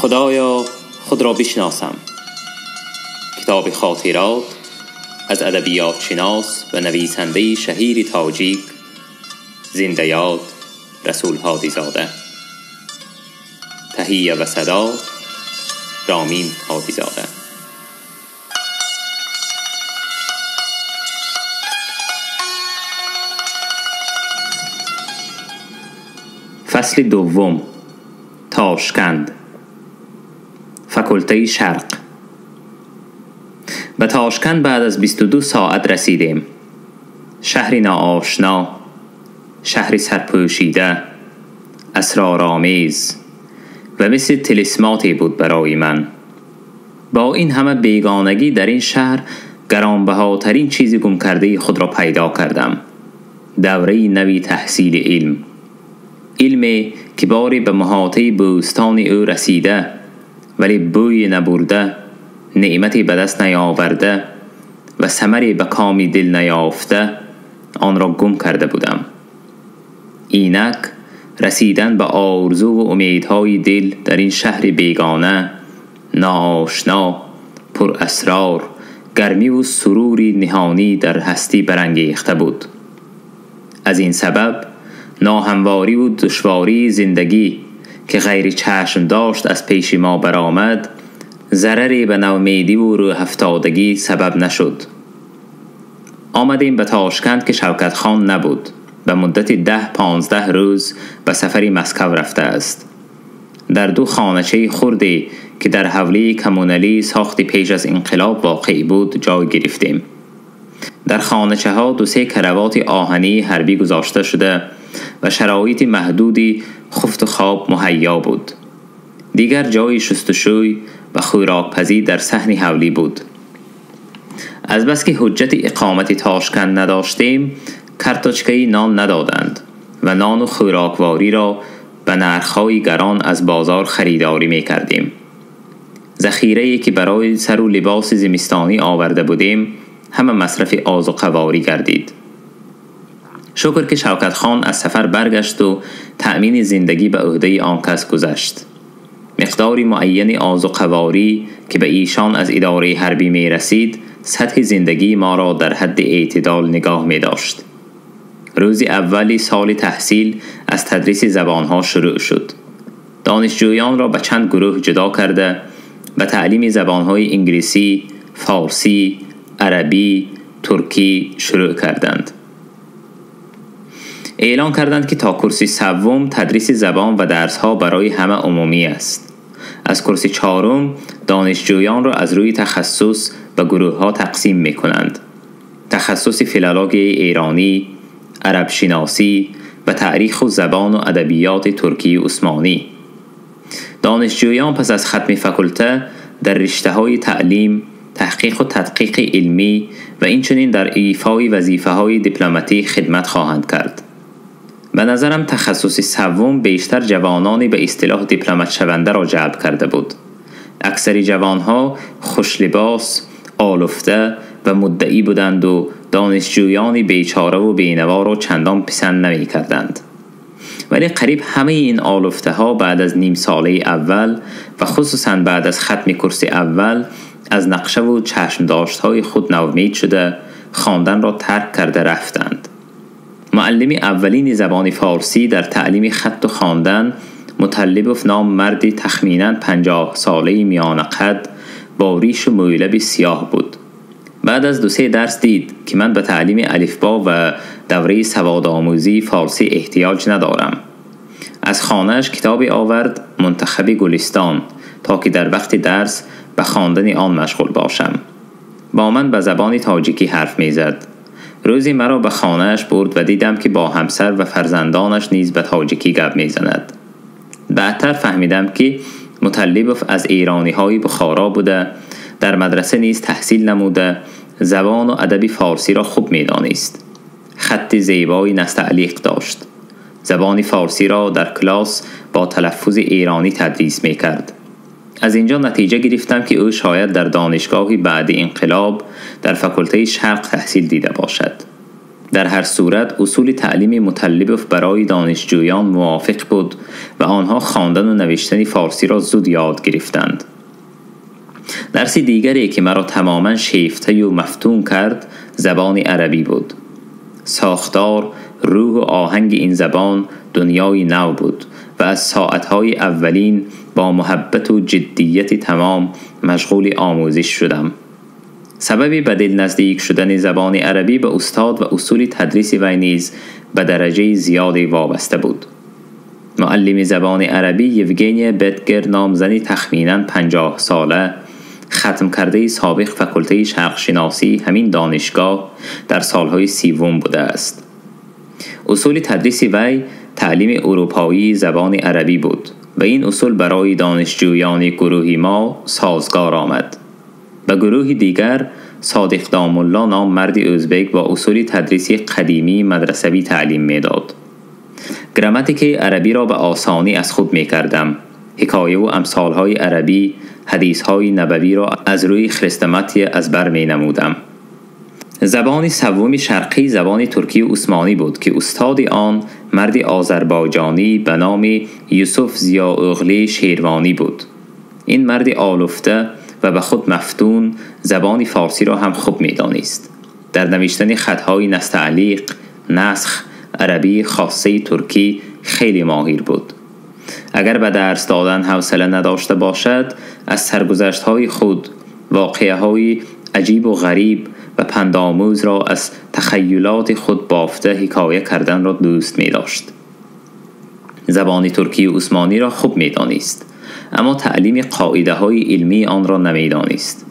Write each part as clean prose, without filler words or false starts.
خدایا خود را بشناسم. کتاب خاطرات از ادبیات شناس و نویسنده شهیر تاجیک زنده یاد رسول هادی زاده. تهیه و صدا رامین هادی زاده. فصل دوم. تاشکند. فاکولته شرق. به تاشکند بعد از 22 ساعت رسیدیم. شهری ناآشنا، شهری سرپوشیده، اسرارآمیز و مثل طلسماتی بود برای من. با این همه بیگانگی در این شهر گرانبهاترین چیز گم کرده خود را پیدا کردم. دوره نوی تحصیل علم. علمی که باری به محاطه بوستان او رسیده ولی بوی نبرده، نعمتی به دست نیاورده و ثمری به کامی دل نیافته آن را گم کرده بودم. اینک رسیدن به آرزو و امیدهای دل در این شهر بیگانه، ناآشنا، پر اسرار، گرمی و سروری نهانی در هستی برانگیخته بود. از این سبب ناهمواری و دشواری زندگی که غیر چشم داشت از پیش ما برآمد، ضرری به نومیدی و روح افتادگی سبب نشد. آمدیم به تاشکند که شوکت خان نبود. به مدت 10-15 روز به سفری مسکو رفته است. در 2 خانچه خردی که در حوله کمونالی ساختی پیش از انقلاب واقع بود جای گرفتیم. در خانچه ها 2-3 کراوات آهنی حربی گذاشته شده و شرایط محدودی خفت و خواب مهیا بود. دیگر جای شستشوی و خوراکپزی در صحن حولی بود. از بس که حجت اقامت تاشکند نداشتیم، کرتوچکه‌ای نان ندادند و نان و خوراکواری را به نرخ‌های گران از بازار خریداری می کردیم. ذخیره‌ای که برای سر و لباس زمستانی آورده بودیم همه مصرف آز و قواری گردید. شکر که شوکت خان از سفر برگشت و تأمین زندگی به عهده آن کس گذشت. مقداری معین آز و قواری که به ایشان از اداره حربی می رسید سطح زندگی ما را در حد اعتدال نگاه می داشت. روز اولی سال تحصیل از تدریس زبانها شروع شد. دانشجویان را به چند گروه جدا کرده به تعلیم زبانهای انگلیسی، فارسی، عربی، ترکی شروع کردند. اعلان کردند که تا کورس 3 تدریس زبان و درسها برای همه عمومی است. از کورس 4 دانشجویان را از روی تخصص به گروه ها تقسیم می کنند. تخصص فیلولوژی ایرانی، عرب شناسی و تاریخ و زبان و ادبیات ترکی عثمانی. دانشجویان پس از ختم فاکولته در رشته‌های تعلیم، تحقیق و تدقیق علمی و اینچنین در ایفای وظیفه‌های دیپلماتیک خدمت خواهند کرد. به نظرم تخصص 3 بیشتر جوانانی به اصطلاح دیپلمات شونده را جلب کرده بود. اکثر جوانها خوش لباس، آلفته و مدعی بودند و دانشجویان بیچاره و بینوا را چندان پسند نمی کردند. ولی قریب همه این آلفته ها بعد از نیم ساله اول و خصوصا بعد از ختم کورس اول از نقشه و چشم داشت های خود نومید شده خواندن را ترک کرده رفتند. معلم اولین زبان فارسی در تعلیم خط و خواندن مطلبوف نام مردی تخمیناً 50 ساله میان قد با ریش و مویلب سیاه بود. بعد از 2-3 درس دید که من به تعلیم الفبا و دوره سوادآموزی فارسی احتیاج ندارم. از خانه‌اش کتابی آورد، منتخب گلستان، تا که در وقت درس به خواندن آن مشغول باشم. با من به زبان تاجیکی حرف می‌زد. روزی مرا به خانه‌اش برد و دیدم که با همسر و فرزندانش نیز به تاجیکی گپ می‌زند. بعدتر فهمیدم که مطلبوف از ایرانی‌های بخارا بوده، در مدرسه نیز تحصیل نموده، زبان و ادب فارسی را خوب می‌دانست. خط زیبایی نستعلیق داشت. زبان فارسی را در کلاس با تلفظ ایرانی تدریس می‌کرد. از اینجا نتیجه گرفتم که او شاید در دانشگاهی بعد انقلاب در فاکولته شرق تحصیل دیده باشد. در هر صورت اصول تعلیم مطلب برای دانشجویان موافق بود و آنها خواندن و نوشتن فارسی را زود یاد گرفتند. درس دیگری که مرا تماما شیفته و مفتون کرد زبان عربی بود. ساختار، روح و آهنگ این زبان دنیای نو بود و از ساعتهای اولین با محبت و جدیت تمام مشغول آموزش شدم. سببی به دل نزدیک شدن زبان عربی به استاد و اصول تدریس وی نیز به درجه زیادی وابسته بود. معلم زبان عربی یوگنی بتگر نامزنی تخمیناً 50 ساله، ختم کرده سابق فکلته شرق شناسی همین دانشگاه در سالهای 30 بوده است. اصول تدریس وی تعلیم اروپایی زبان عربی بود و این اصول برای دانشجویان گروهی ما سازگار آمد. و گروه دیگر صادق دامالله نام مرد ازبک با اصول تدریسی قدیمی مدرسوی تعلیم میداد. گراماتیک عربی را به آسانی از خود می کردم. حکایه و امثالهای عربی، حدیثهای نبوی را از روی خرستمتی از بر می نمودم. زبان سوم شرقی زبان ترکی و عثمانی بود که استاد آن مرد آذربایجانی به نام یوسف ضیاءاغلی شیروانی بود. این مرد آلفته و به خود مفتون زبان فارسی را هم خوب می دانست. در نوشتن خطهای نستعلیق، نسخ، عربی خاصه ترکی خیلی ماهر بود. اگر به درس دادن حوصله نداشته باشد، از سرگذشت‌های خود، واقعه‌های عجیب و غریب و پندآموز را از تخیلات خود بافته حکایه کردن را دوست می داشت. زبان ترکی و عثمانی را خوب می دانست، اما تعلیم قاعده های علمی آن را نمی دانست.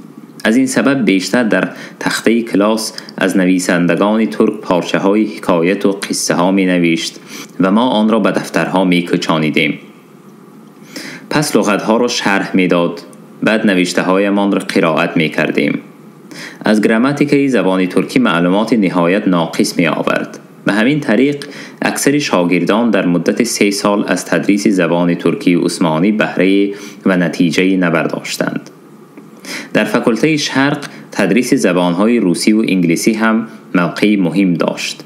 از این سبب بیشتر در تخته کلاس از نویسندگان ترک پارچه های حکایت و قصه ها می نوشت و ما آن را به دفترها می کچانیدیم. پس لغت ها را شرح می داد، بعد نوشته هایمان را قرائت می کردیم. از گراماتیک زبان ترکی معلومات نهایت ناقص می آورد. به همین طریق اکثر شاگردان در مدت 3 سال از تدریس زبان ترکی و عثمانی بهره و نتیجه نبرداشتند. در فکلته شرق تدریس زبانهای روسی و انگلیسی هم موقعی مهم داشت.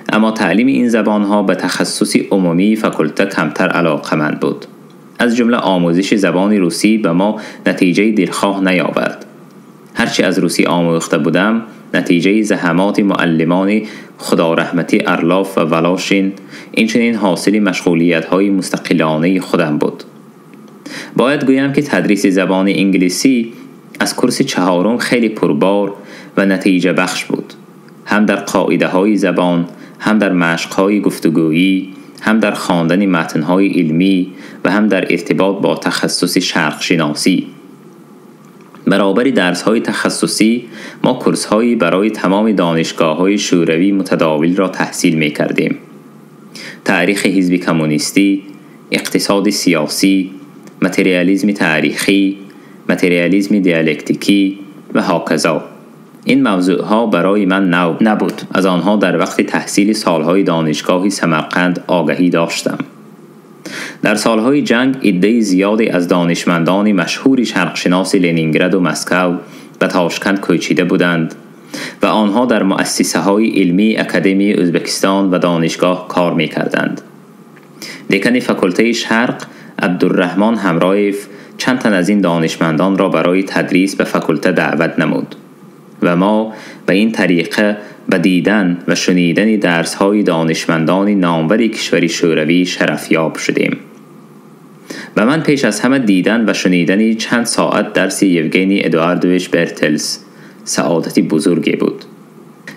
اما تعلیم این زبانها به تخصص عمومی فکلته کمتر علاقمند بود. از جمله آموزش زبان روسی به ما نتیجه دلخواه نیاورد. هرچی از روسی آموخته بودم نتیجه زحمات معلمان خدا رحمتی ارلاف و ولاشین، اینچنین حاصل مشغولیت‌های مستقلانه خودم بود. باید گویم که تدریس زبان انگلیسی از کورس 4 خیلی پربار و نتیجه بخش بود. هم در قاعده‌های زبان، هم در مشق‌های گفتگویی، هم در خواندن متن‌های علمی و هم در ارتباط با تخصص شرق شناسی. برابر درس‌های تخصصی ما کورس‌هایی برای تمام دانشگاه‌های شوروی متداول را تحصیل می‌کردیم. تاریخ حزب کمونیستی، اقتصاد سیاسی، متریالیسم تاریخی، متریالیسم دیالکتیکی و هاکذا. این موضوعها برای من نو نبود. از آنها در وقت تحصیل سالهای دانشگاهی سمرقند آگاهی داشتم. در سالهای جنگ عده زیادی از دانشمندان مشهور شرقشناس لنینگراد و مسکو به تاشکند کوچیده بودند و آنها در مؤسسه‌های علمی اکادمی ازبکستان و دانشگاه کار می‌کردند. دکان فکلته شرق عبدالرحمن همرایف چند تن از این دانشمندان را برای تدریس به فکلته دعوت نمود و ما به این طریقه به دیدن و شنیدن درس‌های دانشمندان نامور کشور شوروی شرفیاب شدیم. و من پیش از همه دیدن و شنیدن چند ساعت درس یوگنی ادواردویچ برتلس سعادتی بزرگی بود.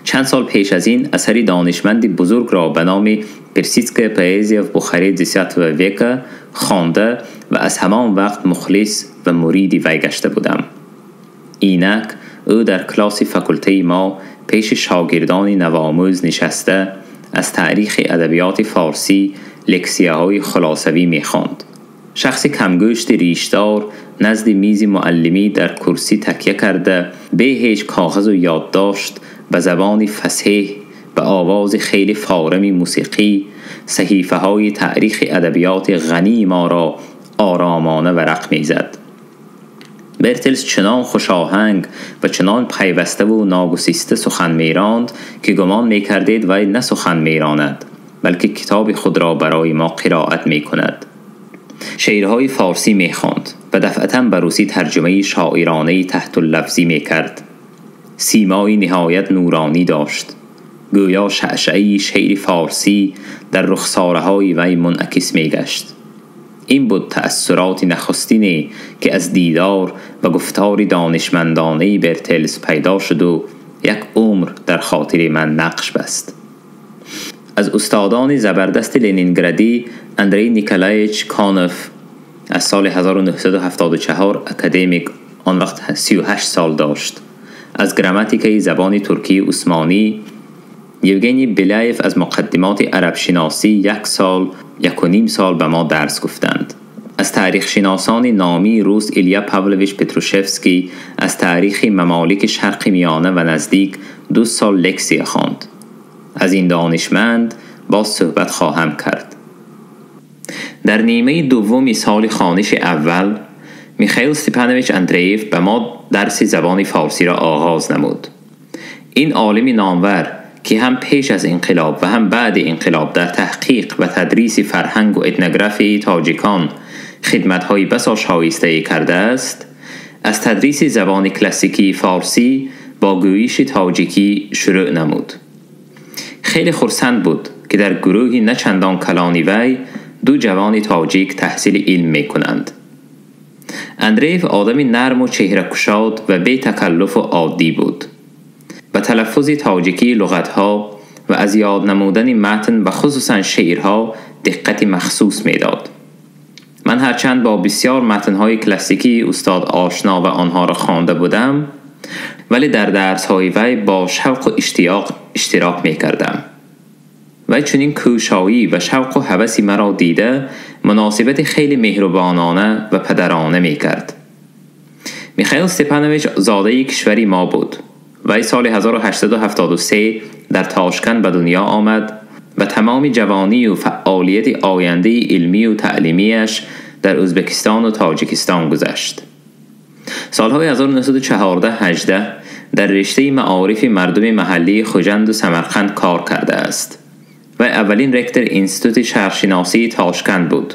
چند سال پیش از این اثری دانشمند بزرگ را به نام پرسیسکا پوئزیا و بخاری 10 ویکا خوانده و از همان وقت مخلص و مریدی وی گشته بودم. اینک او در کلاس فکلته ما پیش شاگردان نوآموز نشسته از تاریخ ادبیات فارسی لکسیه‌های خلاصوی می‌خواند. شخص کمگوشت ریشدار نزد میز معلمی در کرسی تکیه کرده به هیچ کاغذ و یادداشت به زبان فصیح به آواز خیلی فارمی موسیقی صحیفه‌های تاریخ ادبیات غنی ما را آرامانه ورق می‌زد. برتلس چنان خوشاهنگ و چنان پیوسته و ناگسسته سخن میراند که گمان میکردید وی نه سخن میراند بلکه کتاب خود را برای ما قرائت میکند. شعرهای فارسی میخواند و دفعتاً به روسی ترجمه شاعرانه تحت اللفظی میکرد. سیمایی نهایت نورانی داشت، گویا شعشعه‌ای شعر فارسی در رخسارهای وی منعکس میگشت. این بود تأثیرات نخستینی که از دیدار و گفتار دانشمندانه برتلس پیدا شد و یک عمر در خاطر من نقش بست. از استادان زبردست لنینگرادی اندری نیکولایچ کانوف از سال 1974 اکادمیک، آن وقت 38 سال داشت. از گراماتیک زبان ترکی عثمانی یوگنی بلایف از مقدمات عرب شناسی 1.5 سال به ما درس گفتند. از تاریخ شناسان نامی روس ایلیا پاولویچ پتروشفسکی از تاریخ ممالک شرق میانه و نزدیک 2 سال لکسیه خواند. از این دانشمند باز صحبت خواهم کرد. در نیمه دوم سال خوانش اول میخائیل استپانویچ اندریف به ما درس زبان فارسی را آغاز نمود. این عالم نامور که هم پیش از انقلاب و هم بعد انقلاب در تحقیق و تدریس فرهنگ و اتنوگرافی تاجیکان خدمت‌های بسا شایسته کرده است، از تدریس زبان کلاسیکی فارسی با گویش تاجیکی شروع نمود. خیلی خرسند بود که در گروهی نه چندان کلانی وی 2 جوان تاجیک تحصیل علم می کنند. اندریف آدمی نرم و چهره گشاد و بی تکلف و عادی بود. به تلفظ تاجیکی لغتها و از یاد نمودن متن و خصوصا شعرها دقت مخصوص می داد. من هرچند با بسیار متنهای کلاسیکی استاد آشنا و آنها را خوانده بودم، ولی در درس‌های وی با شوق و اشتیاق اشتراک می‌کردم. وی چنین کوشایی و شوق و هوسی مرا دیده مناسبت خیلی مهربانانه و پدرانه می‌کرد. میخائیل استپانویچ زاده کشوری ما بود. وی سال 1873 در تاشکند به دنیا آمد و تمام جوانی و فعالیت آینده علمی و تعلیمیش در ازبکستان و تاجیکستان گذشت. سالهای 1914-18 در رشته معارف مردم محلی خوجند و سمرقند کار کرده است و اولین رکتر انستیتوت شهرشناسی تاشکند بود.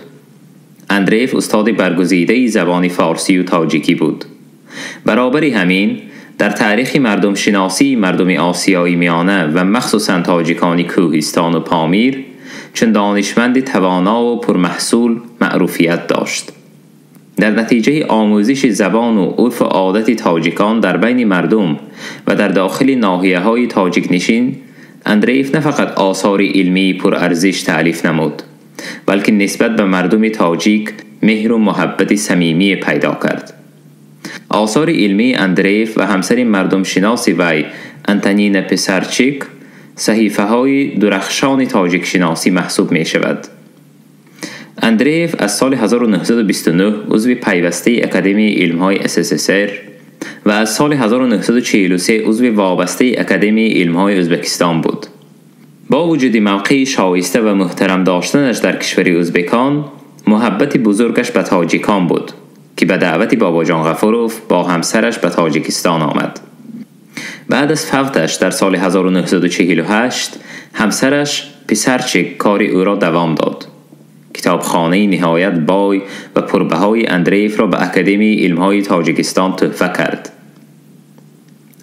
اندریف استاد برگزیده زبان فارسی و تاجیکی بود. برابری همین در تاریخ مردم شناسی مردم آسیایی میانه و مخصوصاً تاجیکانی کوهستان و پامیر چون دانشمند توانا و پرمحصول معروفیت داشت. در نتیجه آموزش زبان و عرف و عادت تاجیکان در بین مردم و در داخل ناحیه‌های تاجیک نشین، اندریف نه فقط آثار علمی پرارزش تألیف نمود، بلکه نسبت به مردم تاجیک مهر و محبت صمیمی پیدا کرد. آثار علمی اندریف و همسر مردم شناسی وی انتونینا پسارچیک صحیفه‌های درخشان تاجیک شناسی محسوب می شود. اندریف از سال 1929 عضو پیوسته اکادمی علم‌های SSSR و از سال 1943 عضو وابسته اکادمی علم‌های ازبکستان بود. با وجود موقعی شایسته و محترم داشتنش در کشور ازبکان، محبت بزرگش به تاجیکان بود که به دعوت بابا جان غفوروف با همسرش به تاجیکستان آمد. بعد از فوتش در سال 1948 همسرش پسارچیک کار او را دوام داد. کتابخانه نهایت بای و پربهای اندریف را به اکادمی علم‌های تاجیکستان تحفه کرد.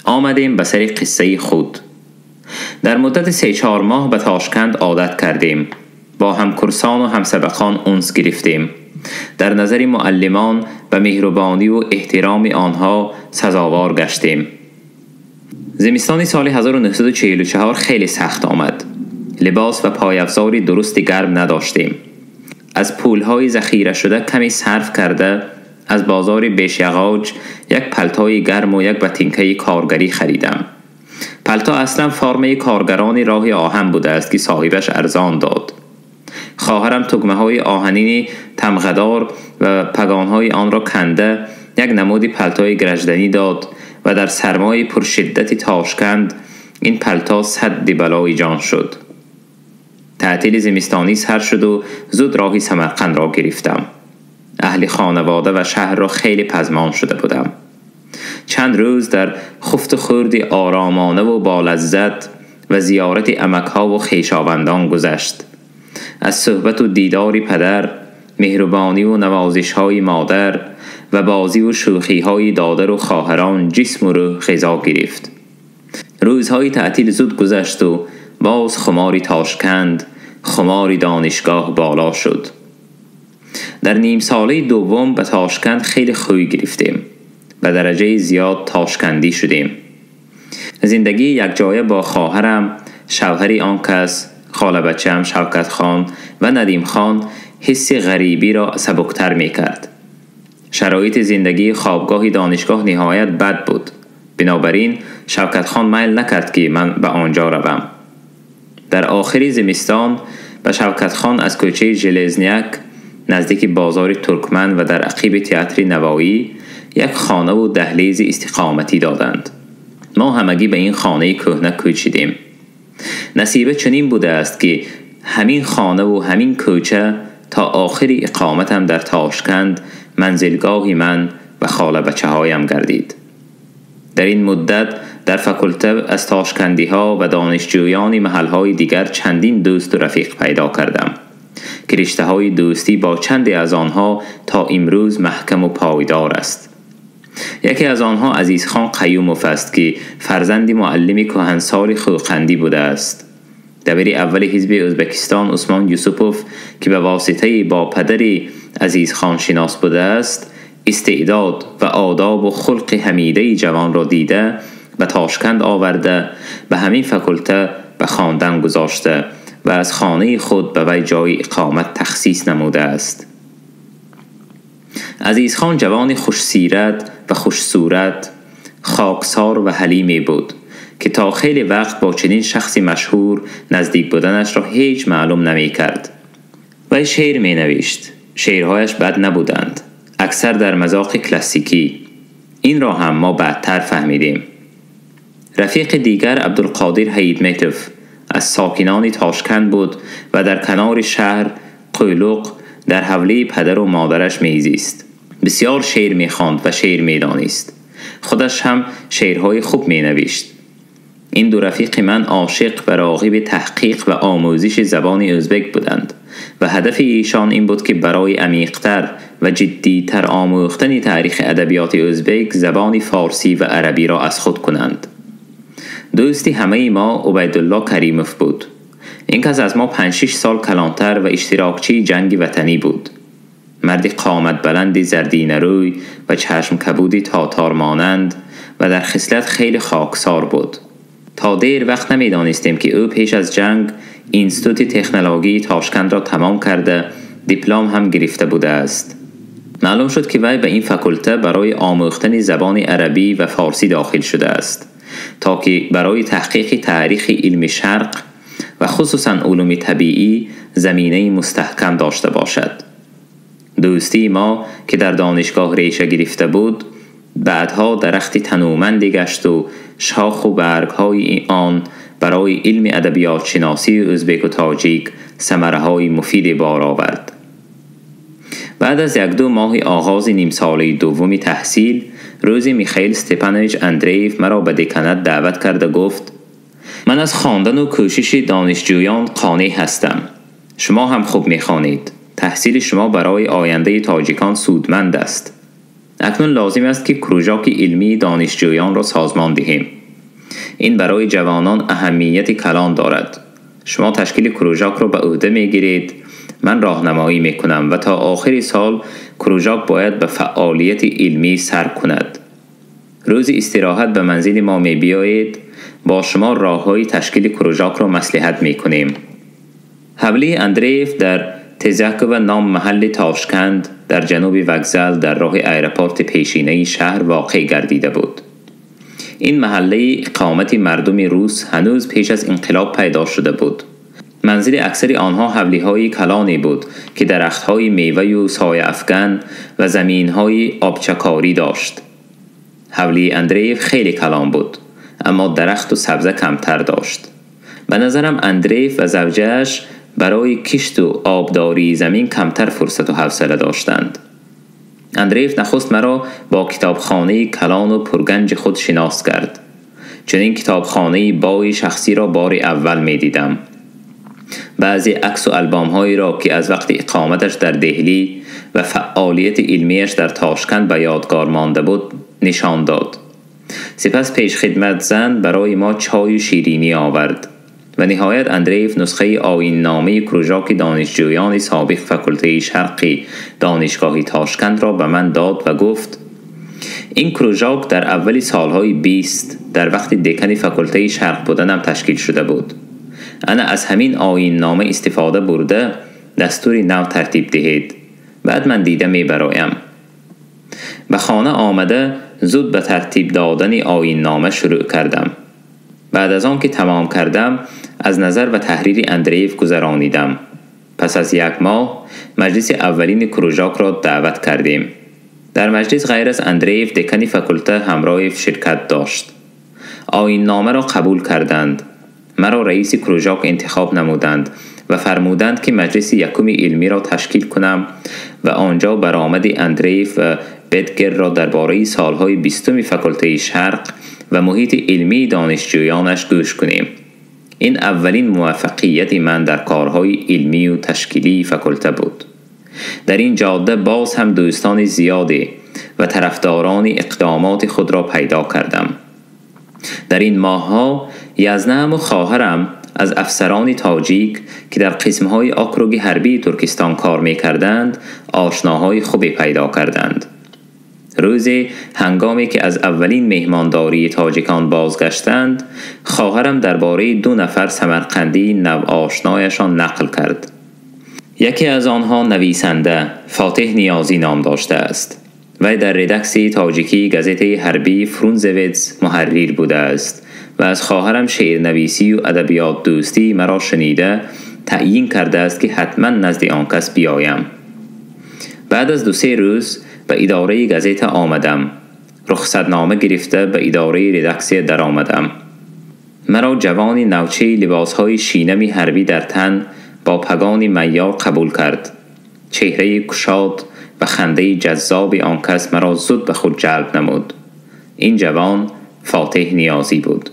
آمدیم به سر قصه خود. در مدت 3-4 ماه به تاشکند عادت کردیم. با همکرسان و همسبقان انس گرفتیم. در نظر معلمان به مهربانی و احترام آنها سزاوار گشتیم. زمستان سال 1944 خیلی سخت آمد. لباس و پایافزاری درست گرم نداشتیم. از پولهای ذخیره شده کمی صرف کرده از بازار بیشیغاج یک پلتوی گرم و یک بتینکه کارگری خریدم. پلتو اصلا فرم کارگران راه آهن بوده است که صاحبش ارزان داد. خواهرم تگمه های آهنین تمغدار و پگانهای آن را کنده یک نمودی پلتوی گرجدنی داد و در سرمای پرشدت تاشکند این پلتو سد بلای جان شد. تعطیل زمستانی سر شد و زود راهی سمرقند را گرفتم. اهل خانواده و شهر را خیلی پزمان شده بودم. چند روز در خفت و خوردی آرامانه و با لذت و زیارت عمک‌ها و خویشاوندان گذشت. از صحبت و دیداری پدر، مهربانی و نوازش‌های مادر و بازی و شوخی‌های دادر و خواهران جسم و روح غذا گرفت. روزهای تعطیل زود گذشت و باز خماری تاشکند، خماری دانشگاه بالا شد. در نیم ساله دوم به تاشکند خیلی خوی گرفتیم. به درجه زیاد تاشکندی شدیم. زندگی یک جایه با خواهرم، شوهری آن کس، خاله بچه‌ام شوکت خان و ندیم خان حس غریبی را سبکتر می کرد. شرایط زندگی خوابگاه دانشگاه نهایت بد بود. بنابراین شوکت خان میل نکرد که من به آنجا روم. در آخر زمستان به شوکت خان از کوچه ژلزنیک نزدیک بازار ترکمن و در عقیب تئاتر نوایی یک خانه و دهلیز استقامتی دادند. ما همگی به این خانه کهنه کوچیدیم. نصیبه چنین بوده است که همین خانه و همین کوچه تا آخر اقامتم در تاشکند منزلگاهی من و خاله بچه هایم گردید. در این مدت در فاکولته از تاشکندی ها و دانشجویان محل های دیگر چندین دوست و رفیق پیدا کردم که رشته های دوستی با چندی از آنها تا امروز محکم و پایدار است. یکی از آنها عزیزخان قیوموف است که فرزند معلم کهنسال خوقندی بوده است. دبیر اول حزب ازبکستان عثمان یوسپوف که به واسطه با پدری عزیزخان شناس بوده است، استعداد و آداب و خلق حمیده جوان را دیده به تاشکند آورده، به همین فاکولته به خواندن گذاشته و از خانه خود به وی جای اقامت تخصیص نموده است. عزیزخان جوان خوش سیرت و خوش صورت، خاکسار و حلیمی بود که تا خیلی وقت با چنین شخصی مشهور نزدیک بودنش را هیچ معلوم نمی کرد. وی شعر می نوشت. شعرهایش بد نبودند، اکثر در مذاق کلاسیکی. این را هم ما بعدتر فهمیدیم. رفیق دیگر عبدالقادر حیدمتوف از ساکنان تاشکند بود و در کنار شهر قیلوق در حوله پدر و مادرش میزیست. بسیار شعر می‌خواند و شعر می‌دانست. خودش هم شعرهای خوب می‌نوشت. این دو رفیق من عاشق و راغب تحقیق و آموزش زبان ازبک بودند و هدف ایشان این بود که برای عمیق‌تر و جدی‌تر آموختن تاریخ ادبیات ازبک زبان فارسی و عربی را از خود کنند. دوستی همه ما عبیدالله کریموف بود. این کس از ما 5-6 سال کلانتر و اشتراکچی جنگ وطنی بود. مردی قامت بلندی زردینه روی و چشم کبودی تاتار مانند و در خصلت خیلی خاکسار بود. تا دیر وقت نمیدانستیم که او پیش از جنگ اینستیتوت تکنولوژی تاشکند را تمام کرده، دیپلم هم گرفته بوده است. معلوم شد که وی به این فاکولته برای آموختن زبان عربی و فارسی داخل شده است تا که برای تحقیق تاریخ علم شرق و خصوصاً علوم طبیعی زمینه مستحکم داشته باشد. دوستی ما که در دانشگاه ریشه گرفته بود، بعدها درخت تنومندی گشت و شاخ و برگ‌های آن برای علم ادبیات شناسی ازبک و تاجیک ثمره‌های مفید بار آورد. بعد از 1-2 ماه آغاز نیم ساله دومی تحصیل، روزی میخائیل استپانویچ اندریف مرا به دکانت دعوت کرد و گفت: من از خواندن و کوشش دانشجویان قانع هستم. شما هم خوب میخوانید. تحصیل شما برای آینده تاجیکان سودمند است. اکنون لازم است که کروژاک علمی دانشجویان را سازمان دهیم. این برای جوانان اهمیت کلان دارد. شما تشکیل کروژاک را به عهده میگیرید، من راهنمایی میکنم و تا آخر سال کروژاک باید به فعالیت علمی سر کند. روز استراحت به منزل ما می بیایید، با شما راههای تشکیل کروژاک را مصلحت میکنیم. حوله اندریف در تزاکو نام محل تاشکند در جنوب وکزل در راه ایرپورت پیشینه شهر واقع گردیده بود. این محله اقامت مردم روس هنوز پیش از انقلاب پیدا شده بود. منزل اکثر آنها حولی‌های کلانی بود که درخت‌های میوه و سایه افکن و زمین‌های آبچکاری داشت. حولی اندریف خیلی کلان بود، اما درخت و سبزه کمتر داشت. به نظرم اندریف و زوجه‌اش برای کشت و آبداری زمین کمتر فرصت و حوصله داشتند. اندریف نخست مرا با کتابخانه کلان و پرگنج خود شناس کرد. چنین کتابخانه بای شخصی را بار اول می دیدم. بعضی عکس و البام هایی را که از وقت اقامتش در دهلی و فعالیت علمیش در تاشکند به یادگار مانده بود نشان داد. سپس پیش خدمت زن برای ما چای و شیرینی آورد و نهایت اندریف نسخه آیین نامه کروژاک دانشجویان سابق فاکولته شرقی دانشگاه تاشکند را به من داد و گفت این کروژاک در اولی سالهای 20 در وقت دکن فاکولته شرق بودنم تشکیل شده بود. انا از همین آیین نامه استفاده برده دستوری نو ترتیب دهید، بعد من دیده می برایم. به خانه آمده زود به ترتیب دادن آیین نامه شروع کردم. بعد از آن که تمام کردم از نظر و تحریر اندریف گذرانیدم. پس از 1 ماه مجلس اولین کروژاک را دعوت کردیم. در مجلس غیر از اندریف دکن فاکولته همراه شرکت داشت. آیین نامه را قبول کردند. مرا رئیس کروژاک انتخاب نمودند و فرمودند که مجلس یکم علمی را تشکیل کنم و آنجا برآمد اندریف و بدگر را درباره سالهای 20 فاکولته شرق و محیط علمی دانشجویانش گوش کنیم. این اولین موفقیت من در کارهای علمی و تشکیلی فاکولته بود. در این جاده باز هم دوستان زیادی و طرفداران اقدامات خود را پیدا کردم. در این ماه‌ها یزنم و خواهرم از افسران تاجیک که در قسم‌های آکروگ حربی ترکستان کار می‌کردند آشناهای خوبی پیدا کردند. روزی هنگامی که از اولین مهمانداری تاجیکان بازگشتند، خواهرم درباره 2 نفر سمرقندی نو آشنایشان نقل کرد. یکی از آنها نویسنده فاتح نیازی نام داشته است و در ردکسی تاجیکی گازت حربی فرونزویتز محرر بوده است و از خواهرم شعرنویسی و ادبیات دوستی مرا شنیده تعیین کرده است که حتما نزد آن کس بیایم. بعد از 2-3 روز به اداره گازت آمدم. رخصتنامه گرفته به اداره ردکسی در آمدم. مرا جوانی نوچه لباسهای شینمی حربی در تن با پگان معیار قبول کرد. چهره کشاد و خنده جذاب آن کس مرا زود به خود جلب نمود. این جوان فاتح نیازی بود.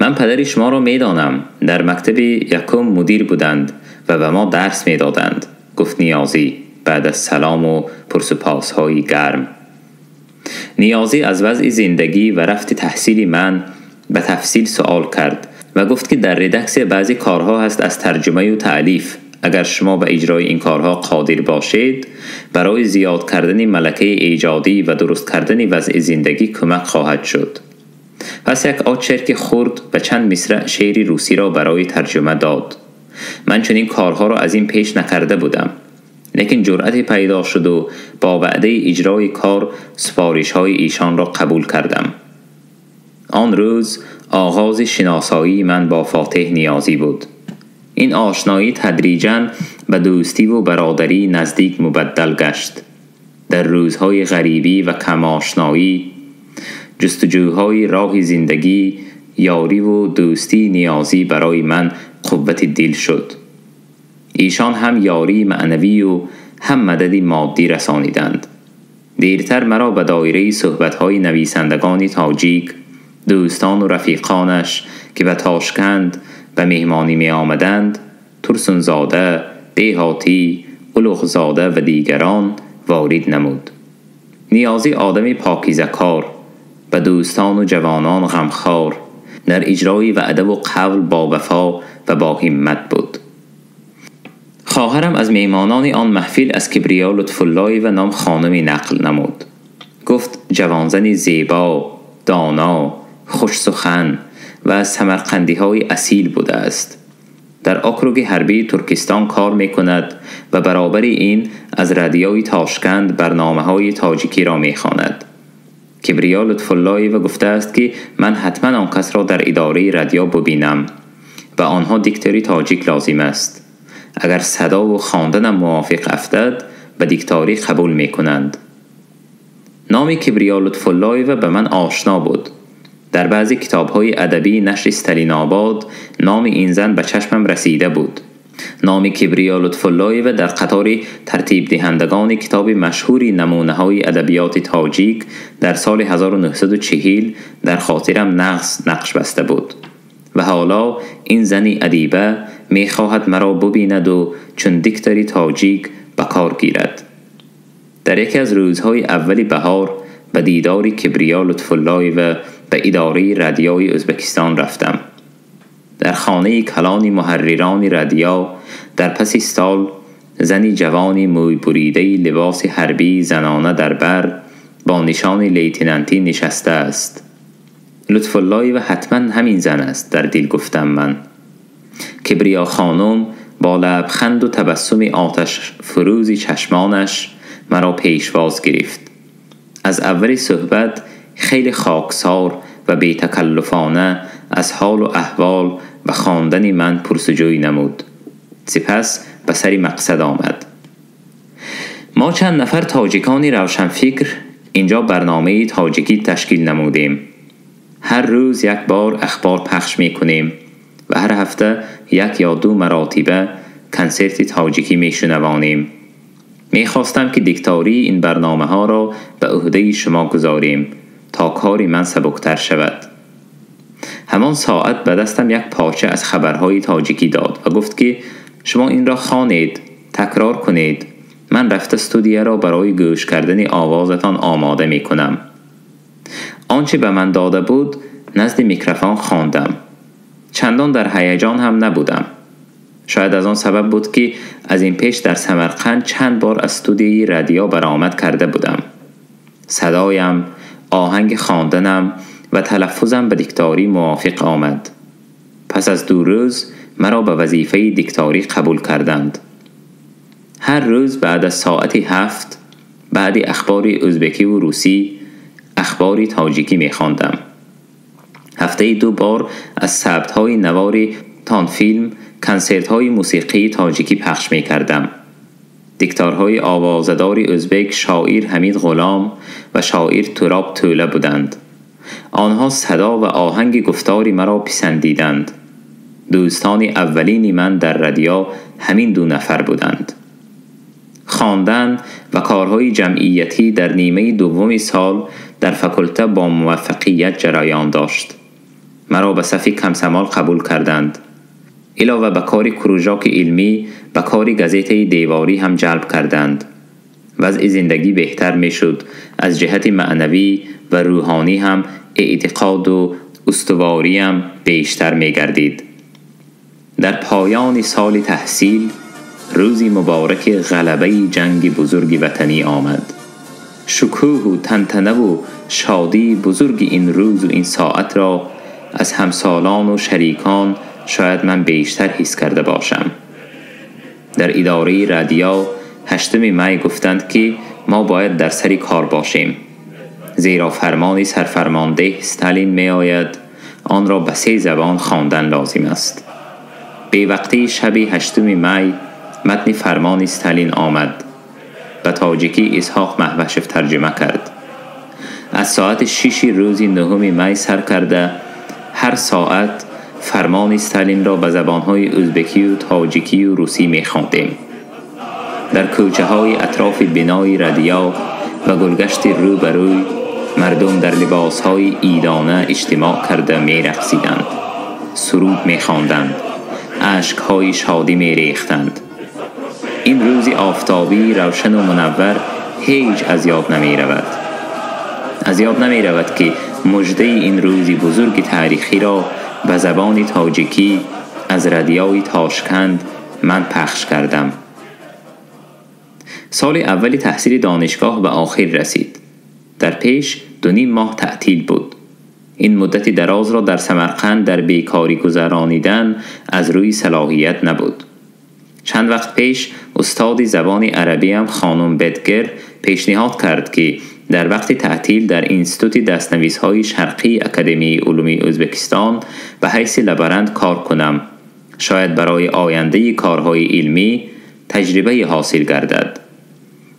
من پدر شما را می دانم. در مکتب یکم مدیر بودند و به ما درس می دادند، گفت نیازی بعد از سلام و پرسپاس‌های گرم. نیازی از وضع زندگی و رفت تحصیل من به تفصیل سوال کرد و گفت که در ردکس بعضی کارها هست از ترجمه و تألیف. اگر شما به اجرای این کارها قادر باشید برای زیاد کردن ملکه ایجادی و درست کردن وضع زندگی کمک خواهد شد. پس یک آچرک خرد و چند مصرع شعر روسی را برای ترجمه داد. من چنین کارها را از این پیش نکرده بودم، لیکن جرأتی پیدا شد و با وعده اجرای کار سفارش های ایشان را قبول کردم. آن روز آغاز شناسایی من با فاتح نیازی بود. این آشنایی تدریجاً به دوستی و برادری نزدیک مبدل گشت. در روزهای غریبی و کم آشنایی، جستجوهای راه زندگی، یاری و دوستی نیازی برای من قوت دل شد. ایشان هم یاری معنوی و هم مدد مادی رسانیدند. دیرتر مرا به دایره صحبت‌های نویسندگان تاجیک، دوستان و رفیقانش که به تاشکند به مهمانی می آمدند، ترسونزاده، دیهاتی، اولوغزاده و دیگران وارد نمود. نیازی آدمی پاکیزه کار، به دوستان و جوانان غمخوار، در اجرای وعده و قول با وفا و با همت بود. خواهرم از میهمانان آن محفل از کبریا لطف‌الله و نام خانمی نقل نمود. گفت جوانزنی زیبا، دانا، خوش سخن و از سمرقندی‌های اصیل بوده است. در آکروگ حربی ترکستان کار می‌کند و برابر این از رادیوی تاشکند برنامه‌های تاجیکی را می‌خواند. کبریا لطف‌الله و گفته است که من حتما آن کس را در اداره رادیو ببینم و آنها دیکتوری تاجیک لازم است. اگر صدا و خواندنم موافق افتد به دیکتاری قبول می‌کنند. نام کبریا لطف‌الله و به من آشنا بود. در بعضی کتاب‌های ادبی نشر استالین آباد نام این زن به چشمم رسیده بود. نام کبریا لطف‌اللهی در قطار ترتیب دهندگان کتاب مشهوری نمونه‌های ادبیات تاجیک در سال 1940 در خاطرم نقش بسته بود و حالا این زنی ادیبه می خواهد مرا ببیند و چون دیکتری تاجیک به کار گیرد. در یکی از روزهای اولی بهار به دیدار کبریا لطف‌اللهی و به اداره رادیوی ازبکستان رفتم. در خانه کلان محرران رادیو در پس استال زنی جوانی موی بریده لباس حربی زنانه در بر با نشان لیتنانتی نشسته است. لطف‌اللهی و حتما همین زن است در دل گفتم من. کبریا خانم با لبخند و تبسم آتش فروزی چشمانش مرا پیشواز گرفت. از اول صحبت خیلی خاکسار و بی تکلفانه از حال و احوال و خواندن من پرسجویی نمود. سپس به سر مقصد آمد. ما چند نفر تاجیکانی روشنفکر اینجا برنامه تاجیکی تشکیل نمودیم. هر روز یک بار اخبار پخش می کنیم و هر هفته 1 یا 2 مراتبه کنسرت تاجیکی می شنوانیم. می خواستم که دیکتاری این برنامه ها را به عهده شما گذاریم تا کاری من سبکتر شود. همان ساعت به دستم یک پارچه از خبرهای تاجیکی داد و گفت که شما این را خوانید، تکرار کنید. من رفته استودیو را برای گوش کردن آوازتان آماده می کنم. آنچه به من داده بود نزد میکروفون خواندم. چندان در هیجان هم نبودم. شاید از آن سبب بود که از این پیش در سمرقند چند بار از استودیوی رادیو برآمد کرده بودم. صدایم، آهنگ خواندنم و تلفظم به دیکتاری موافق آمد. پس از 2 روز مرا به وظیفه دیکتاری قبول کردند. هر روز بعد از ساعت 7 بعد اخبار ازبکی و روسی اخباری تاجیکی می خواندم. هفته 2 بار از ثبت‌های نوار تانفیلم کنسرت‌های موسیقی تاجیکی پخش می کردم. دیکتارهای آوازدار ازبک شاعر حمید غلام و شاعر تراب توله بودند. آنها صدا و آهنگ گفتاری مرا پسندیدند. دوستان اولین من در رادیو همین 2 نفر بودند. خواندن و کارهای جمعیتی در نیمه دوم سال در فاکولته با موفقیت جریان داشت. مرا به صف کمسمال قبول کردند. علاوه به کار کروژاک علمی به کار گازیته دیواری هم جلب کردند. وضع زندگی بهتر می شد. از جهت معنوی و روحانی هم اعتقاد و استواریم بیشتر می گردید. در پایان سال تحصیل روزی مبارک غلبه جنگ بزرگ وطنی آمد. شکوه و تنتنه و شادی بزرگ این روز و این ساعت را از همسالان و شریکان شاید من بیشتر حس کرده باشم. در اداره رادیو 8 می گفتند که ما باید در سر کار باشیم. زیرا فرمان سرفرمانده استالین می آید آن را به 3 زبان خواندن لازم است. به وقتی شب 8 می متن فرمان استالین آمد. به تاجیکی اسحاق محوشف ترجمه کرد. از ساعت 6 روز 9 می سر کرده هر ساعت فرمان استالین را به زبانهای ازبکی و تاجیکی و روسی می خواندیم. در کوچه های اطراف بنای رادیو و گلگشت روبروی مردم در لباس های عیدانه اجتماع کرده می رقصیدند. سرود می خواندند. اشک های شادی می ریختند. این روزی آفتابی روشن و منور هیچ از یاد نمی رود. از یاد نمی رود که مژده این روزی بزرگ تاریخی را به زبان تاجیکی از رادیوی تاشکند من پخش کردم. سال اول تحصیل دانشگاه به آخر رسید. در پیش 2.5 ماه تعطیل بود. این مدت دراز را در سمرقند در بیکاری گذرانیدن از روی صلاحیت نبود. چند وقت پیش استاد زبان عربی هم خانم بدگر پیشنهاد کرد که در وقت تعطیل در اینستیتوت دستنویس‌های شرقی اکادمی علوم ازبکستان به حیث لبرند کار کنم. شاید برای آینده کارهای علمی تجربه حاصل گردد.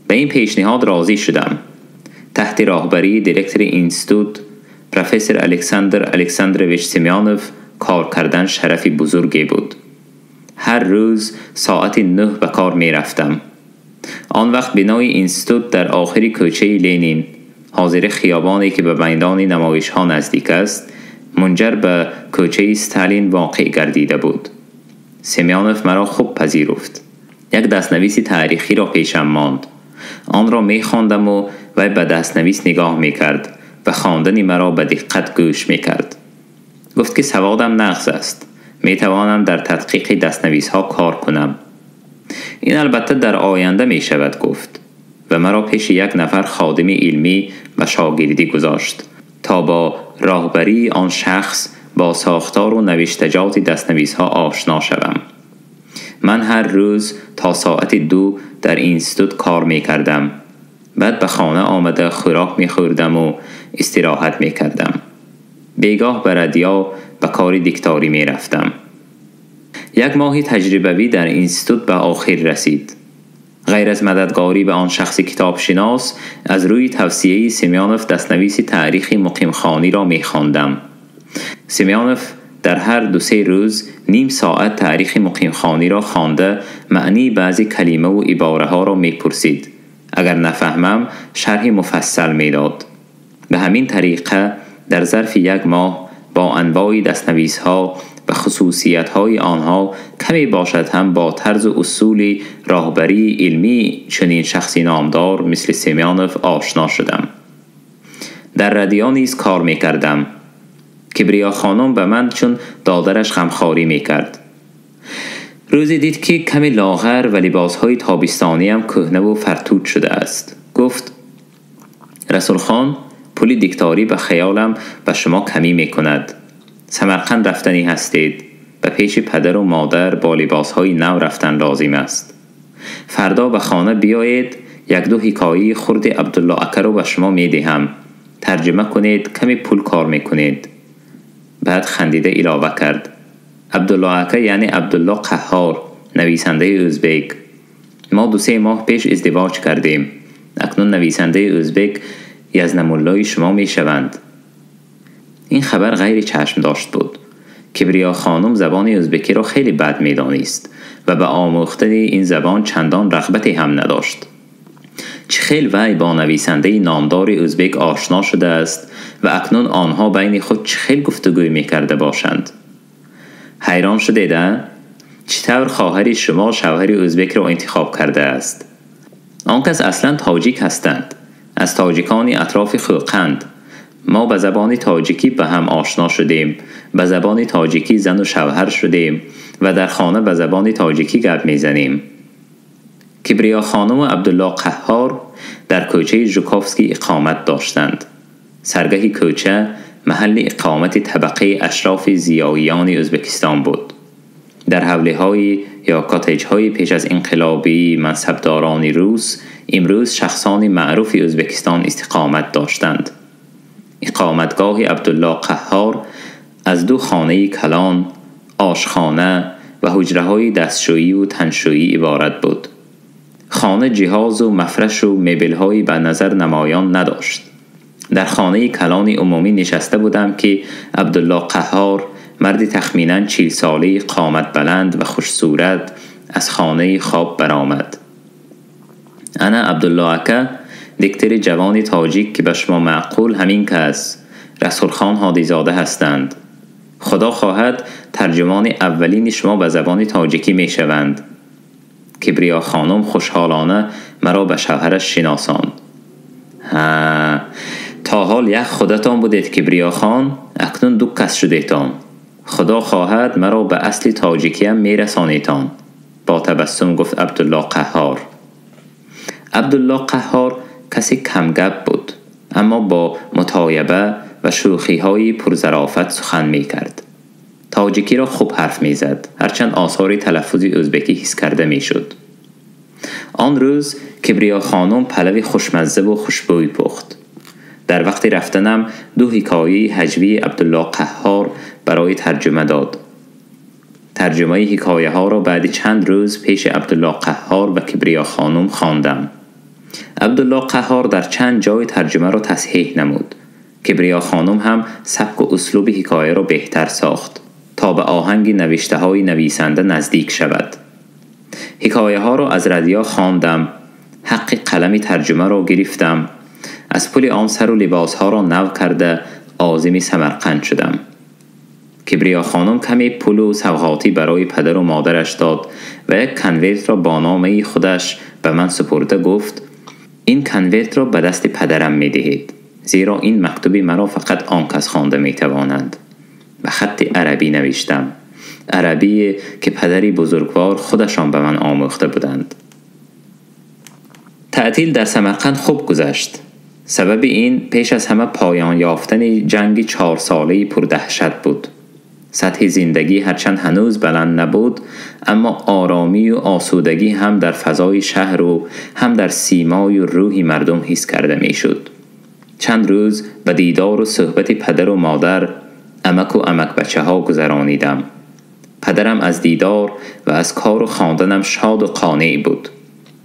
به این پیشنهاد راضی شدم. تحت راهبری دیرکتور اینستیتوت پروفسور الکساندرویچ سمیانوف کار کردن شرف بزرگی بود. هر روز ساعت 9 به کار می رفتم. آن وقت بنای اینستیتوت در آخر کوچه لنین، حاضر خیابانی که به میدان نمایش ها نزدیک است، منجر به کوچه استالین واقع گردیده بود. سمیانوف مرا خوب پذیرفت. یک دستنویس تاریخی را پیشم ماند. آن را می خواندم و وی به دستنویس نگاه می کرد و خواندن مرا به دقت گوش می کرد. گفت که سوادم نقص است. می توانم در تدقیق دستنویس ها کار کنم. این البته در آینده می شود گفت و مرا پیش یک نفر خادم علمی و شاگردی گذاشت تا با راهبری آن شخص با ساختار و نوشتجات دستنویس ها آشنا شوم. من هر روز تا ساعت 2 در اینستیتوت کار می کردم. بعد به خانه آمده خوراک می خوردم و استراحت می کردم. بیگاه به رادیو به کار دیکتاری می رفتم. یک ماه تجربوی در اینستیتوت به آخر رسید. غیر از مددگاری به آن شخص کتابشناس، از روی توصیه سمیانوف دستنویس تاریخی مقیمخانی را می خواندم. سمیانوف در هر 2-3 روز نیم ساعت تاریخ مقیمخانی را خوانده معنی بعضی کلمه و عباره ها را می پرسید. اگر نفهمم شرح مفصل می داد. به همین طریقه در ظرف 1 ماه با انواع دستنویس ها و خصوصیت های آنها کمی باشد هم با طرز و اصول راهبری علمی چنین شخصی نامدار مثل سمیانوف آشنا شدم. در رادیو نیز کار می کردم. کبریا خانم به من چون دادرش غمخواری می کرد. روزی دید که کمی لاغر و لباسهای تابستانی هم کهنه و فرتوت شده است. گفت: رسول خان، پول دیکتاری به خیالم به شما کمی می کند. سمرقند رفتنی هستید. به پیش پدر و مادر با لباسهای نو رفتن لازم است. فردا به خانه بیایید، 1-2 حکایه خرد عبدالله اکا رو به شما می دهم. ترجمه کنید، کمی پول کار می کنید. بعد خندیده اضافه کرد: عبدالله اکا یعنی عبدالله قهار، نویسنده ازبک. ما 2-3 ماه پیش ازدواج کردیم. اکنون نویسنده ازبک یزنمولای شما می شوند. این خبر غیر چشم داشت بود. کبریا خانم زبان ازبکی را خیلی بد می دانست و به آموختن این زبان چندان رغبتی هم نداشت. چه خیلی وی با نویسنده نامدار ازبک آشنا شده است و اکنون آنها بین خود چه خیلی گفتگوی می کرده باشند. حیران شدید؟ چطور خواهر شما شوهر ازبک را انتخاب کرده است؟ آن کس اصلا تاجیک هستند. از تاجیکان اطراف خوقند. ما به زبان تاجیکی به هم آشنا شدیم. به زبان تاجیکی زن و شوهر شدیم و در خانه به زبان تاجیکی گپ میزنیم. کبریا خانم و عبدالله قهار در کوچه ژوکوفسکی اقامت داشتند. سرگه کوچه محل اقامت طبقه اشراف زیاییان ازبکستان بود. در حوله یا کاتیج های پیش از انقلابی منصبداران روس امروز شخصان معروف ازبکستان استقامت داشتند. اقامتگاه عبدالله قهار از 2 خانه کلان، آشخانه و حجره های دستشویی و تنشویی عبارت بود. خانه جهاز و مفرش و مبل های به نظر نمایان نداشت. در خانه کلان عمومی نشسته بودم که عبدالله قهار، مردی تخمیناً 40 ساله قامت بلند و خوش صورت، از خانه خواب برآمد. انا عبدالله اکا، دکتر جوان تاجیک که به شما معقول همین کس رسول خان هادی زاده هستند. خدا خواهد ترجمان اولین شما به زبان تاجیکی می شوند. کبریا خانم خوشحالانه مرا به شوهرش شناساند. تا حال یک خودتان بودید کبریا خان، اکنون 2 کس شدیتان. خدا خواهد مرا به اصل تاجیکی هم می رسانیتان. با تبسم گفت عبدالله قهار. عبدالله قهار کسی کمگپ بود، اما با متایبه و شوخی های پرظرافت سخن می کرد. تاجیکی را خوب حرف می زد، هرچند آثار تلفظ ازبکی حس کرده می شد. آن روز کبریا خانم پلوی خوشمزه و خوشبوی پخت. در وقت رفتنم 2 حکایه هجوی عبدالله قهار برای ترجمه داد. ترجمه حکایه ها را بعد چند روز پیش عبدالله قهار و کبریا خانم خواندم. عبدالله قهار در چند جای ترجمه را تصحیح نمود. کبریا خانم هم سبک و اسلوب حکایه را بهتر ساخت. تا به آهنگ نوشته های نویسنده نزدیک شود. حکایه ها را از رادیو خواندم، حق قلم ترجمه را گرفتم، از پول آن سر و لباس ها را نو کرده عازم سمرقند شدم. کبریا خانم کمی پول و سوغاتی برای پدر و مادرش داد و یک کنورت را با نامه خودش به من سپرده. گفت این کنورت را به دست پدرم می دهید، زیرا این مکتوب مرا فقط آن کس خوانده می توانند. به خط عربی نوشتم، عربی که پدری بزرگوار خودشان به من آموخته بودند. تعطیل در سمرقند خوب گذشت. سبب این پیش از همه پایان یافتن جنگ 4 ساله پردهشت بود. سطح زندگی هرچند هنوز بلند نبود، اما آرامی و آسودگی هم در فضای شهر و هم در سیمای و روحی مردم حس کرده می شد. چند روز به دیدار و صحبت پدر و مادر، عمک و عمک بچه ها گذرانیدم. پدرم از دیدار و از کار و خواندنم شاد و قانع بود.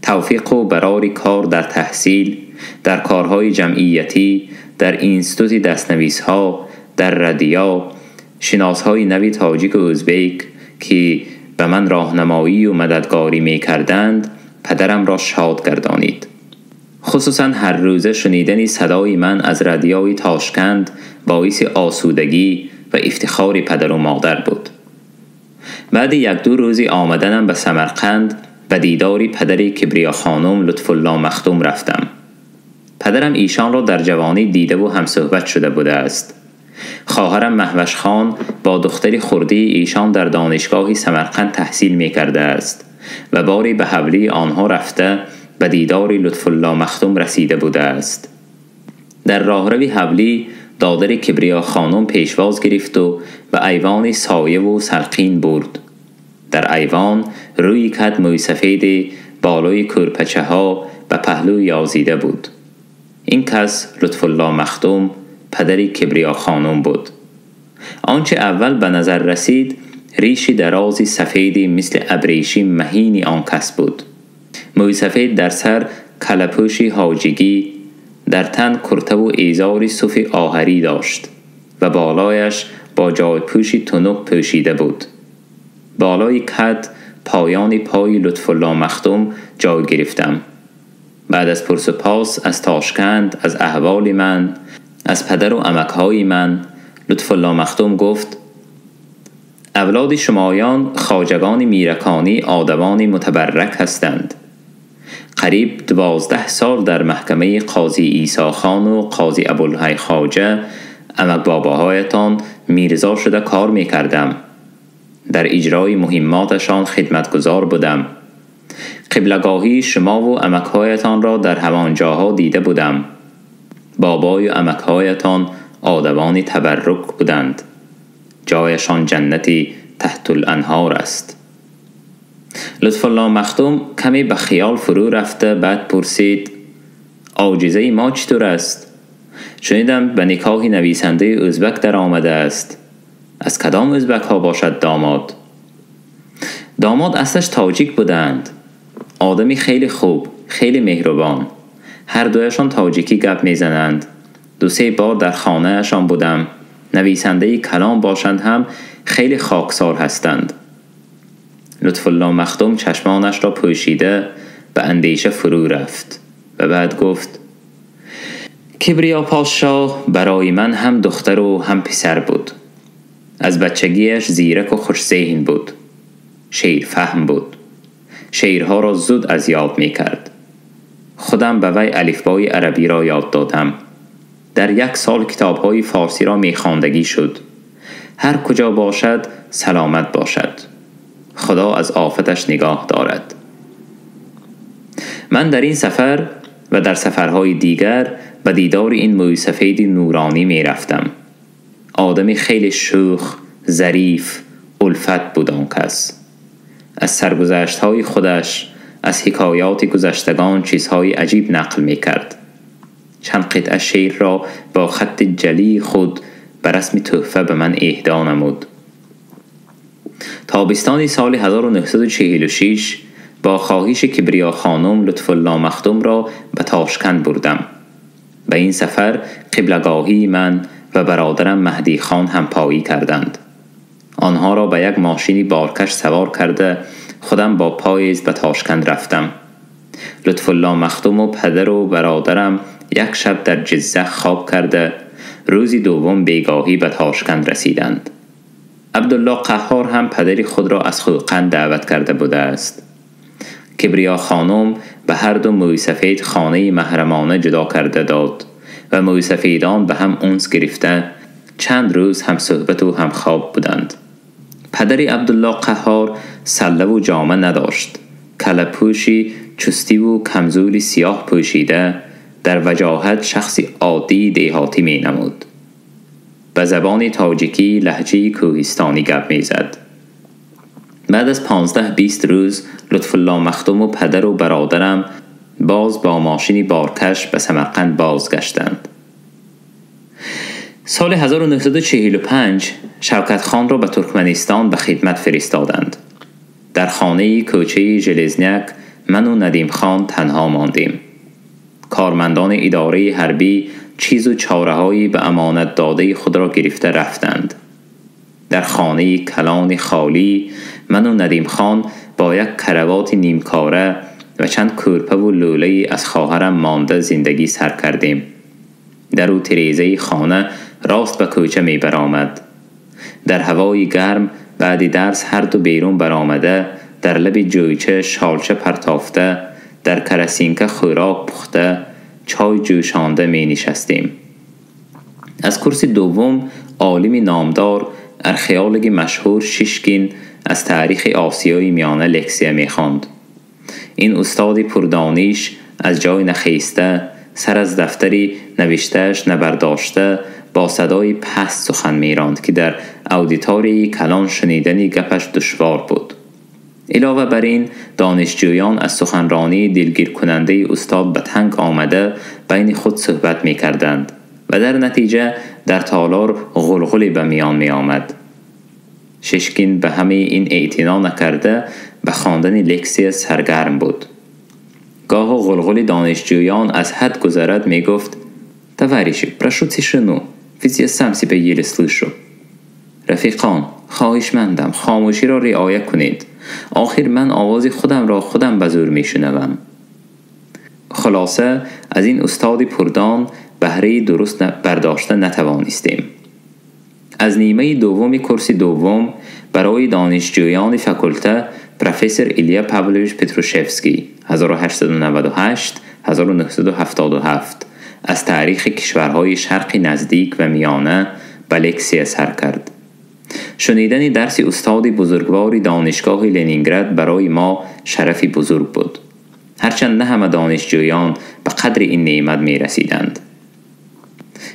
توفیق و برای کار در تحصیل، در کارهای جمعیتی، در اینستیتوت دستنویس ها، در رادیو، شناسهای نوی تاجیک و ازبک که به من راهنمایی و مددگاری می کردند پدرم را شاد گردانید. خصوصا هر روزه شنیدن صدای من از رادیوی تاشکند باعث آسودگی و افتخار پدر و مادر بود. بعد 1-2 روزی آمدنم به سمرقند به دیداری پدر کبریا خانم لطف الله مختوم رفتم. پدرم ایشان را در جوانی دیده و هم صحبت شده بوده است. خواهرم مهوش خان با دختری خرده ایشان در دانشگاه سمرقند تحصیل می کرده است و باری به حولی آنها رفته به دیدار لطف الله مختوم رسیده بوده است. در راهروی حولی دادر کبریا خانم پیشواز گرفت و به ایوان سایه و سلقین برد. در ایوان روی کد موی سفید بالای کورپچه ها به پهلو یازیده بود. این کس لطف الله مختوم پدر کبریا خانم بود. آنچه اول به نظر رسید ریشی درازی سفیدی مثل ابریشم مهینی آن کس بود. موی سفید در سر کلپوشی حاجگی، در تن کرته و ایزاری صوف آهری داشت و بالایش با جای پوشی تنک پوشیده بود. بالای کد پایان پای لطف الله مختوم جای گرفتم. بعد از پرس و پاس از تاشکند، از احوال من، از پدر و عمک‌های من، لطف الله مختوم گفت اولاد شمایان خواجگان میرکانی آدوان متبرک هستند. قریب 12 سال در محکمه قاضی عیسی خان و قاضی ابوالحی خواجه عمک باباهایتان میرزا شده کار میکردم. در اجرای مهماتشان خدمتگزار بودم. قبلگاهی شما و عمک‌هایتان را در همانجاها دیده بودم. بابای و عمک‌هایتان آدوان تبرک بودند. جایشان جنتی تحت الانهار است. لطف الله مختوم کمی به خیال فرو رفته بعد پرسید عاجزه ما چطور است؟ شنیدم به نکاح نویسنده ازبک در آمده است. از کدام ازبک ها باشد داماد؟ داماد اصلش تاجیک بودند. آدمی خیلی خوب، خیلی مهربان. هر دویشان تاجیکی گپ میزنند. 2-3 بار در خانه اشان بودم. نویسنده کلام باشند هم خیلی خاکسار هستند. لطف الله مختوم چشمانش را پوشیده به اندیشه فرو رفت و بعد گفت کبریا پادشاه برای من هم دختر و هم پسر بود. از بچگیش زیرک و خوش ذهن بود. شعر فهم بود. شعرها را زود از یاد می کرد. خودم به وی الفبای عربی را یاد دادم. در 1 سال کتاب‌های فارسی را میخواندگی شد. هر کجا باشد سلامت باشد. خدا از آفتش نگاه دارد. من در این سفر و در سفرهای دیگر به دیدار این موی سفید نورانی می رفتم. آدمی خیلی شوخ، ظریف، الفت بود آن کس. از سرگذشت‌های خودش، از حکایات گذشتگان چیزهای عجیب نقل می کرد. چند قطعه شعر را با خط جلی خود به رسم تحفه به من اهدا نمود. تابستان سال 1946 با خواهش کبریا خانم لطف الله مختوم را به تاشکند بردم. به این سفر قبلگاهی من و برادرم مهدی خان هم پایی کردند. آنها را به یک ماشینی بارکش سوار کرده خودم با پاییز به تاشکند رفتم. لطف الله مختوم و پدر و برادرم یک شب در جزه خواب کرده روزی دوم بیگاهی به تاشکند رسیدند. عبدالله قهار هم پدری خود را از خوقند دعوت کرده بوده است. کبریا خانم به هر دو موی سفید خانه محرمانه جدا کرده داد و موی سفیدان به هم انس گرفته چند روز هم صحبت و هم خواب بودند. پدری عبدالله قهار سله و جامه نداشت. کله پوشی چستی و کمزولی سیاه پوشیده در وجاهت شخصی عادی دیهاتی می نمود. به زبان تاجیکی لهجه کوهستانی گپ می زد. بعد از 15-20 روز لطف الله مختوم و پدر و برادرم باز با ماشینی بارکش به سمرقند بازگشتند. سال 1945 شوکت خان را به ترکمنستان به خدمت فرستادند. در خانه کوچه ژلزنیک من و ندیم خان تنها ماندیم. کارمندان اداره حربی چیز و چاره‌هایی به امانت داده خود را گرفته رفتند. در خانه کلان خالی من و ندیم خان با یک کراوات نیمکاره و چند کورپه و لوله از خواهرم مانده زندگی سر کردیم. در او تریزه خانه راست به کوچه می برآمد. در هوای گرم بعد درس هر دو بیرون برآمده در لب جویچه شالچه پرتافته در کرسینکه خوراک پخته چای جوشانده می نشستیم. از کرسی دوم عالمی نامدار ارخیالوگ مشهور شیشکین از تاریخ آسیای میانه لکسیه می خواند. این استاد پردانیش از جای نخیسته سر از دفتری نوشتهش نبرداشته با صدای پست سخن می راند که در اودیتوری کلان شنیدنی گپش دشوار بود. علاوه بر این دانشجویان از سخنرانی دلگیر کننده استاد به تنگ آمده بین خود صحبت می کردند و در نتیجه در تالار غلغلی به میان می آمد. شیشکین به همه این اعتنا نکرده به خواندن لکسیه سرگرم بود. گاه غلغل دانشجویان از حد گذرد می گفت «Товарищи, прошу тишину, ведь я сам себя еле слышу». رفیقان، خواهشمندم خاموشی را رعایت کنید. آخر من آواز خودم را خودم به زور می شنوم. خلاصه از این استاد پردان بهره درست برداشته نتوانستیم. از نیمه دوم کرسی دوم برای دانشجویان فاکولته پروفسور ایلیا پاولویچ پتروشفسکی 1898-1977 از تاریخ کشورهای شرق نزدیک و میانه به لکسیه سر کرد. شنیدن درس استاد بزرگوار دانشگاه لنینگراد برای ما شرفی بزرگ بود. هرچند نه همه دانشجویان به قدر این نعمت می رسیدند.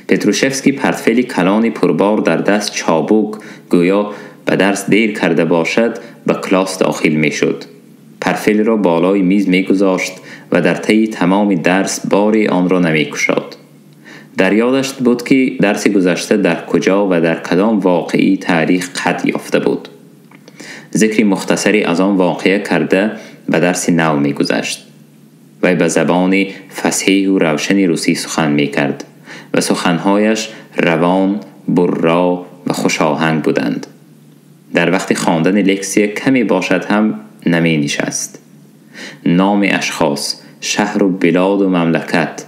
پتروشفسکی پرتفلی کلان پربار در دست چابک گویا به درس دیر کرده باشد به کلاس داخل می شد. پرتفل را بالای میز می گذاشت و در طی تمام درس باری آن را نمی کشاد. در یادش بود که درس گذشته در کجا و در کدام واقعی تاریخ قد یافته بود. ذکری مختصری از آن واقعه کرده به درس نو می گذشت و به زبان فصیح و روشن روسی سخن می کرد و سخنهایش روان، برا و خوشاهنگ بودند. در وقت خواندن لکسیه کمی باشد هم نمی نشست. نام اشخاص، شهر و بلاد و مملکت،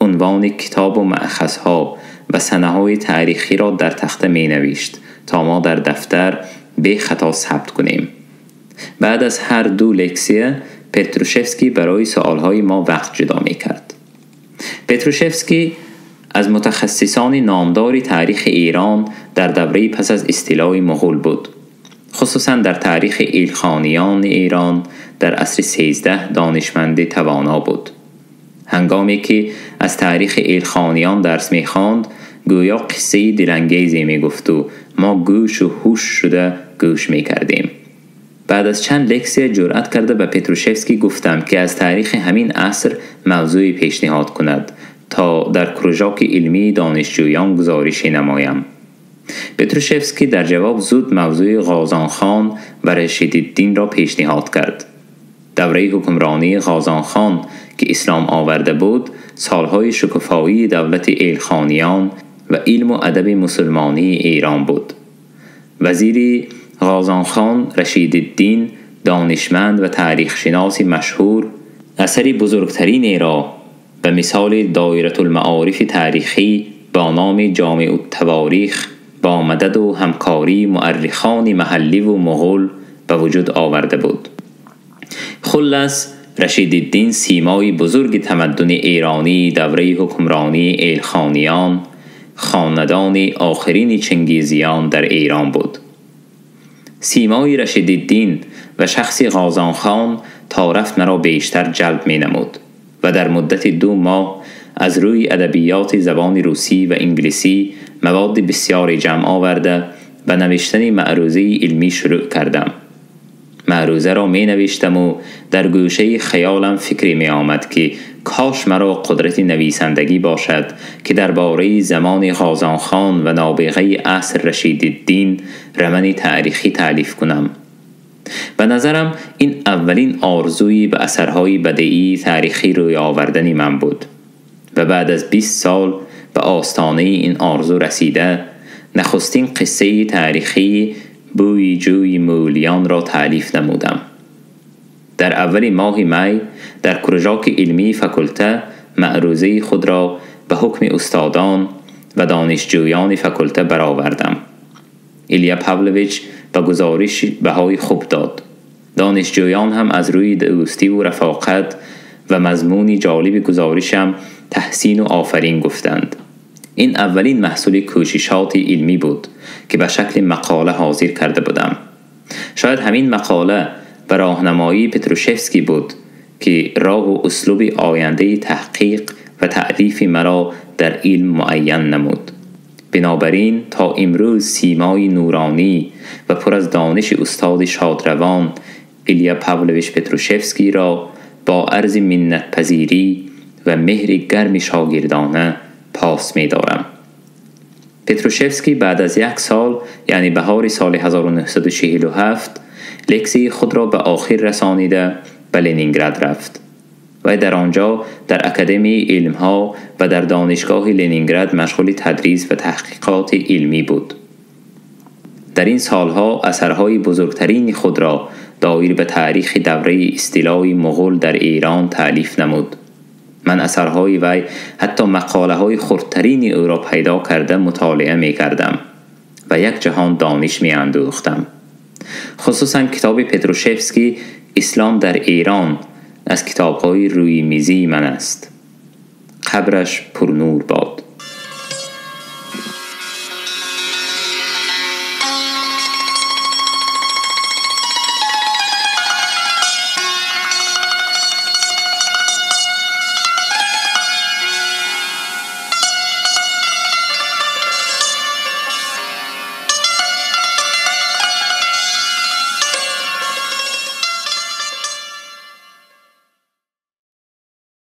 عنوان کتاب و مأخذها و سنه‌های تاریخی را در تخته می نوشت تا ما در دفتر به خطا ثبت کنیم. بعد از هر دو لکسیه پتروشفسکی برای سوالهای ما وقت جدا می کرد. پتروشفسکی از متخصصان نامدار تاریخ ایران در دوره پس از استیلای مغول بود. خصوصا در تاریخ ایلخانیان ایران در عصر 13 دانشمند توانا بود. هنگامی که از تاریخ ایلخانیان درس می‌خواند گویا قصه دلانگیزی می‌گفت و ما گوش و هوش شده گوش می‌کردیم. بعد از چند لکسیه جرأت کرده به پتروشفسکی گفتم که از تاریخ همین عصر موضوعی پیشنهاد کند تا در کروژاک علمی دانشجویان گزارشی نمایم. پتروشفسکی در جواب زود موضوع غازان خان و رشیدالدین را پیشنهاد کرد. دوره حکمرانی غازان خان که اسلام آورده بود سالهای شکوفایی دولت ایلخانیان و علم و ادب مسلمانی ایران بود. وزیری غازانخان رشیدالدین، دانشمند و تاریخشناس مشهور، اثری بزرگترین را به مثال دایره المعارف تاریخی با نام جامع التواریخ با مدد و همکاری مؤرخان محلی و مغول به وجود آورده بود. خلاص رشیدالدین سیمای بزرگ تمدن ایرانی دوره حکمرانی ایلخانیان، خاندان آخرین چنگیزیان در ایران بود. سیمای رشیدالدین و شخص غازانخان تا رفت مرا بیشتر جلب می نمود و در مدت 2 ماه از روی ادبیات زبان روسی و انگلیسی مواد بسیاری جمع آورده و نوشتن معروضه علمی شروع کردم. معروضه را می نوشتم و در گوشه خیالم فکری می آمد که کاش مرا قدرت نویسندگی باشد که درباره زمان غازانخان و نابغه عصر رشیدالدین رمانی تاریخی تألیف کنم. به نظرم این اولین آرزوی به اثرهای بدیعی تاریخی روی آوردن من بود و بعد از 20 سال به آستانه این آرزو رسیده نخستین قصه تاریخی بوی جوی مولیان را تألیف نمودم. در اول ماه می در کروژاک علمی فاکولته معروضه خود را به حکم استادان و دانشجویان فاکولته برآوردم. ایلیا پاولویچ به گزارش بهای خوب داد. دانشجویان هم از روی دوستی و رفاقت و مضمونی جالب گزارشم تحسین و آفرین گفتند. این اولین محصول کوششات علمی بود که به شکل مقاله حاضر کرده بودم. شاید همین مقاله به راهنمایی پتروشفسکی بود که راه و اسلوب آینده تحقیق و تألیف مرا در علم معین نمود. بنابراین تا امروز سیمای نورانی و پر از دانش استاد شادروان ایلیا پاولویچ پتروشفسکی را با عرض منت‌پذیری و مهر گرم شاگردانه پاس می دارم. پتروشفسکی بعد از 1 سال یعنی بهار سال 1947 لکسی خود را به آخر رسانیده به لنینگراد رفت و در آنجا در اکادمی علمها و در دانشگاه لنینگراد مشغول تدریس و تحقیقات علمی بود. در این سالها اثرهای بزرگترین خود را دایر به تاریخ دوره استیلای مغول در ایران تألیف نمود. من اثرهای وی حتی مقاله های خردترین او را پیدا کرده مطالعه می کردم و یک جهان دانش می اندوختم. خصوصا کتاب پتروشفسکی اسلام در ایران از کتاب‌های روی میزی من است. قبرش پر نور باد.